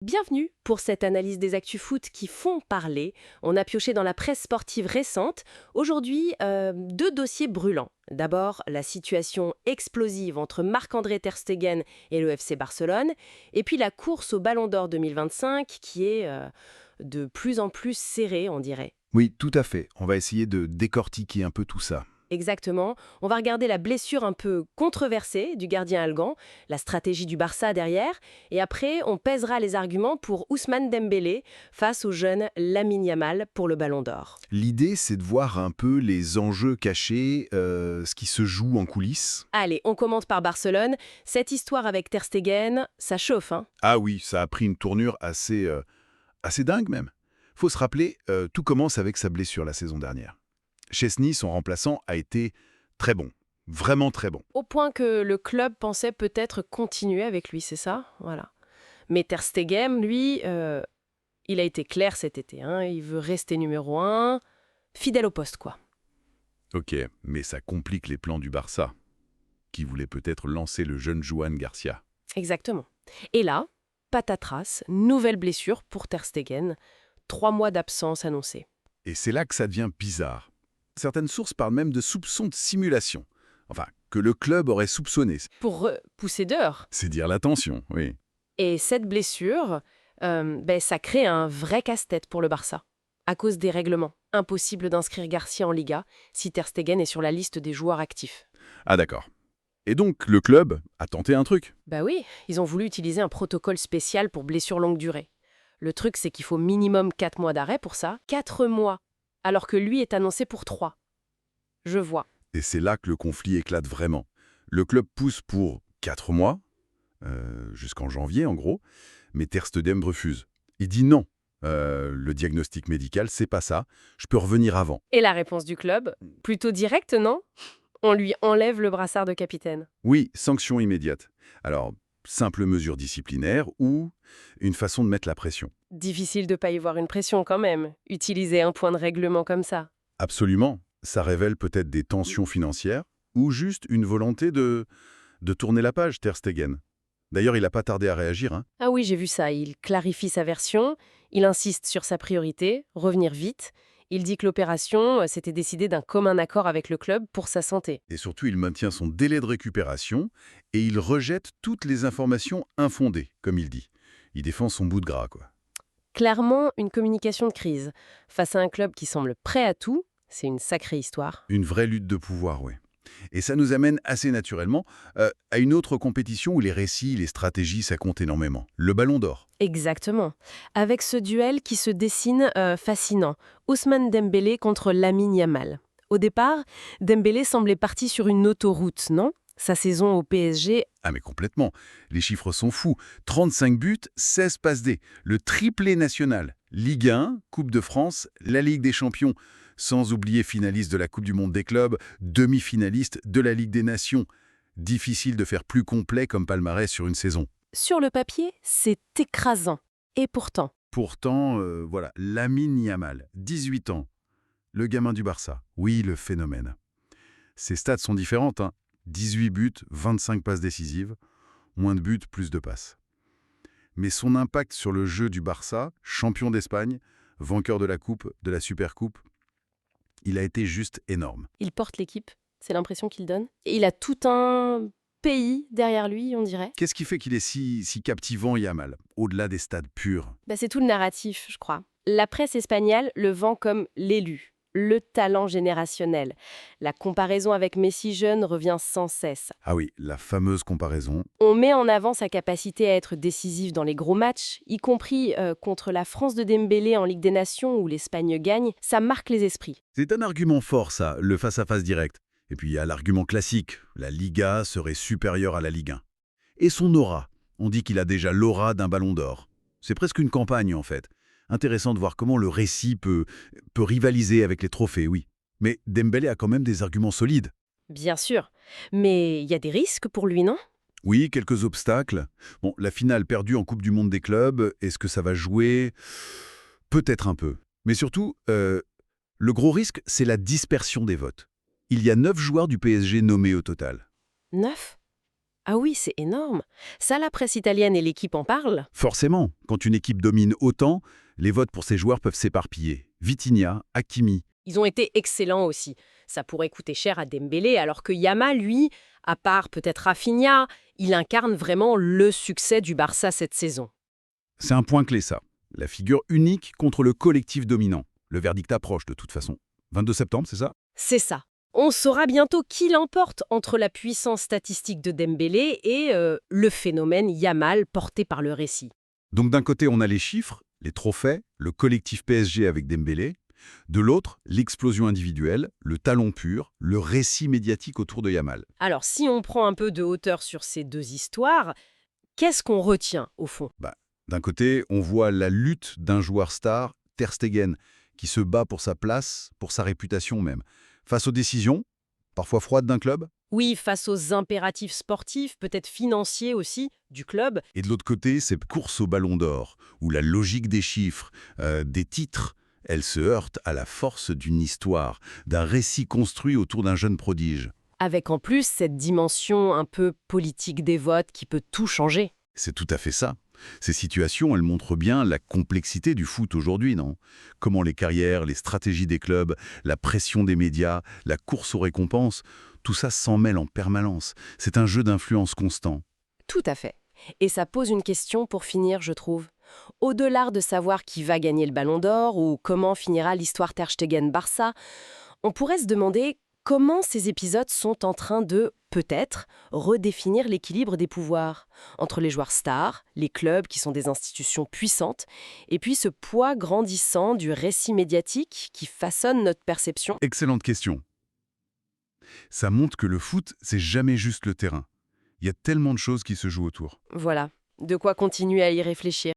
Bienvenue pour cette analyse des actus foot qui font parler. On a pioché dans la presse sportive récente. Aujourd'hui, deux dossiers brûlants. D'abord, la situation explosive entre Marc-André Ter Stegen et le FC Barcelone. Et puis la course au Ballon d'Or 2025 qui est de plus en plus serrée, on dirait. Oui, tout à fait. On va essayer de décortiquer un peu tout ça. Exactement. On va regarder la blessure un peu controversée du gardien algan, la stratégie du Barça derrière, et après, on pèsera les arguments pour Ousmane Dembélé face au jeune Lamine Yamal pour le Ballon d'Or. L'idée, c'est de voir un peu les enjeux cachés, ce qui se joue en coulisses. Allez, on commente par Barcelone. Cette histoire avec Ter Stegen, ça chauffe, hein? Ah oui, ça a pris une tournure assez dingue même. Faut se rappeler, tout commence avec sa blessure la saison dernière. Chesney, son remplaçant, a été très bon. Vraiment très bon. Au point que le club pensait peut-être continuer avec lui, c'est ça? Voilà. Mais Ter Stegen, lui, il a été clair cet été, hein. Il veut rester numéro 1, fidèle au poste, quoi. Ok, mais ça complique les plans du Barça, qui voulait peut-être lancer le jeune Joan Garcia. Exactement. Et là, patatras, nouvelle blessure pour Ter Stegen, 3 mois d'absence annoncés. Et c'est là que ça devient bizarre. Certaines sources parlent même de soupçons de simulation. Enfin, que le club aurait soupçonné. Pour pousser dehors. C'est dire l'attention, oui. Et cette blessure, ça crée un vrai casse-tête pour le Barça. À cause des règlements. Impossible d'inscrire Garcia en Liga si Ter Stegen est sur la liste des joueurs actifs. Ah d'accord. Et donc, le club a tenté un truc. Bah oui, ils ont voulu utiliser un protocole spécial pour blessure longue durée. Le truc, c'est qu'il faut minimum 4 mois d'arrêt pour ça. 4 mois, alors que lui est annoncé pour 3. Je vois. Et c'est là que le conflit éclate vraiment. Le club pousse pour 4 mois, jusqu'en janvier en gros, mais Ter Stegen refuse. Il dit non. Le diagnostic médical, c'est pas ça. Je peux revenir avant. Et la réponse du club? Plutôt directe, non? On lui enlève le brassard de capitaine. Oui, sanction immédiate. Alors, simple mesure disciplinaire ou une façon de mettre la pression. Difficile de pas y voir une pression quand même. Utiliser un point de règlement comme ça. Absolument. Ça révèle peut-être des tensions financières ou juste une volonté de tourner la page, Ter Stegen. D'ailleurs, il n'a pas tardé à réagir. Hein. Ah oui, j'ai vu ça. Il clarifie sa version, il insiste sur sa priorité, revenir vite. Il dit que l'opération s'était décidée d'un commun accord avec le club pour sa santé. Et surtout, il maintient son délai de récupération et il rejette toutes les informations infondées, comme il dit. Il défend son bout de gras, quoi. Clairement, une communication de crise. Face à un club qui semble prêt à tout, c'est une sacrée histoire. Une vraie lutte de pouvoir, oui. Et ça nous amène assez naturellement à une autre compétition où les récits, les stratégies, ça compte énormément. Le Ballon d'Or. Exactement. Avec ce duel qui se dessine fascinant. Ousmane Dembélé contre Lamine Yamal. Au départ, Dembélé semblait parti sur une autoroute, non? Sa saison au PSG. Ah mais complètement. Les chiffres sont fous. 35 buts, 16 passes D. Le triplé national. Ligue 1, Coupe de France, la Ligue des Champions. Sans oublier finaliste de la Coupe du Monde des clubs, demi-finaliste de la Ligue des Nations. Difficile de faire plus complet comme palmarès sur une saison. Sur le papier, c'est écrasant. Et pourtant, Pourtant, voilà, Lamine Yamal, 18 ans. Le gamin du Barça. Oui, le phénomène. Ses stats sont différentes, hein. 18 buts, 25 passes décisives. Moins de buts, plus de passes. Mais son impact sur le jeu du Barça, champion d'Espagne, vainqueur de la Coupe, de la Supercoupe, il a été juste énorme. il porte l'équipe, c'est l'impression qu'il donne. Et il a tout un pays derrière lui, on dirait. Qu'est-ce qui fait qu'il est si captivant, Yamal, au-delà des stades purs? C'est tout le narratif, je crois. La presse espagnole le vend comme l'élu, le talent générationnel. La comparaison avec Messi jeune revient sans cesse. Ah oui, la fameuse comparaison. On met en avant sa capacité à être décisif dans les gros matchs, y compris contre la France de Dembélé en Ligue des Nations où l'Espagne gagne. Ça marque les esprits. C'est un argument fort, ça, le face-à-face direct. Et puis il y a l'argument classique, la Liga serait supérieure à la Ligue 1. Et son aura. On dit qu'il a déjà l'aura d'un ballon d'or. C'est presque une campagne, en fait. Intéressant de voir comment le récit peut rivaliser avec les trophées, oui. Mais Dembélé a quand même des arguments solides. Bien sûr. Mais il y a des risques pour lui, non? Oui, quelques obstacles. Bon, la finale perdue en Coupe du Monde des clubs, est-ce que ça va jouer? Peut-être un peu. Mais surtout, le gros risque, c'est la dispersion des votes. Il y a 9 joueurs du PSG nommés au total. 9? Ah oui, c'est énorme. Ça, la presse italienne et l'équipe en parlent? Forcément, quand une équipe domine autant, les votes pour ses joueurs peuvent s'éparpiller. Vitinha, Hakimi. Ils ont été excellents aussi. Ça pourrait coûter cher à Dembélé, alors que Yamal, lui, à part peut-être Rafinha, il incarne vraiment le succès du Barça cette saison. C'est un point clé ça. La figure unique contre le collectif dominant. Le verdict approche de toute façon. 22 septembre, c'est ça? C'est ça. On saura bientôt qui l'emporte entre la puissance statistique de Dembélé et le phénomène Yamal porté par le récit. Donc d'un côté, on a les chiffres, les trophées, le collectif PSG avec Dembélé. De l'autre, l'explosion individuelle, le talent pur, le récit médiatique autour de Yamal. Alors, si on prend un peu de hauteur sur ces deux histoires, qu'est-ce qu'on retient au fond? D'un côté, on voit la lutte d'un joueur star, Ter Stegen, qui se bat pour sa place, pour sa réputation même. Face aux décisions, parfois froides d'un club, Oui, face aux impératifs sportifs, peut-être financiers aussi, du club. et de l'autre côté, cette course au ballon d'or, où la logique des chiffres, des titres, elle se heurte à la force d'une histoire, d'un récit construit autour d'un jeune prodige. Avec en plus cette dimension un peu politique des votes qui peut tout changer. C'est tout à fait ça. Ces situations, elles montrent bien la complexité du foot aujourd'hui, non? Comment les carrières, les stratégies des clubs, la pression des médias, la course aux récompenses, tout ça s'en mêle en permanence. C'est un jeu d'influence constant. Tout à fait. Et ça pose une question pour finir, je trouve. Au-delà de savoir qui va gagner le Ballon d'Or ou comment finira l'histoire Ter Stegen-Barça, on pourrait se demander comment ces épisodes sont en train de, peut-être, redéfinir l'équilibre des pouvoirs entre les joueurs stars, les clubs qui sont des institutions puissantes, et puis ce poids grandissant du récit médiatique qui façonne notre perception. Excellente question. Ça montre que le foot, c'est jamais juste le terrain. Il y a tellement de choses qui se jouent autour. Voilà, de quoi continuer à y réfléchir.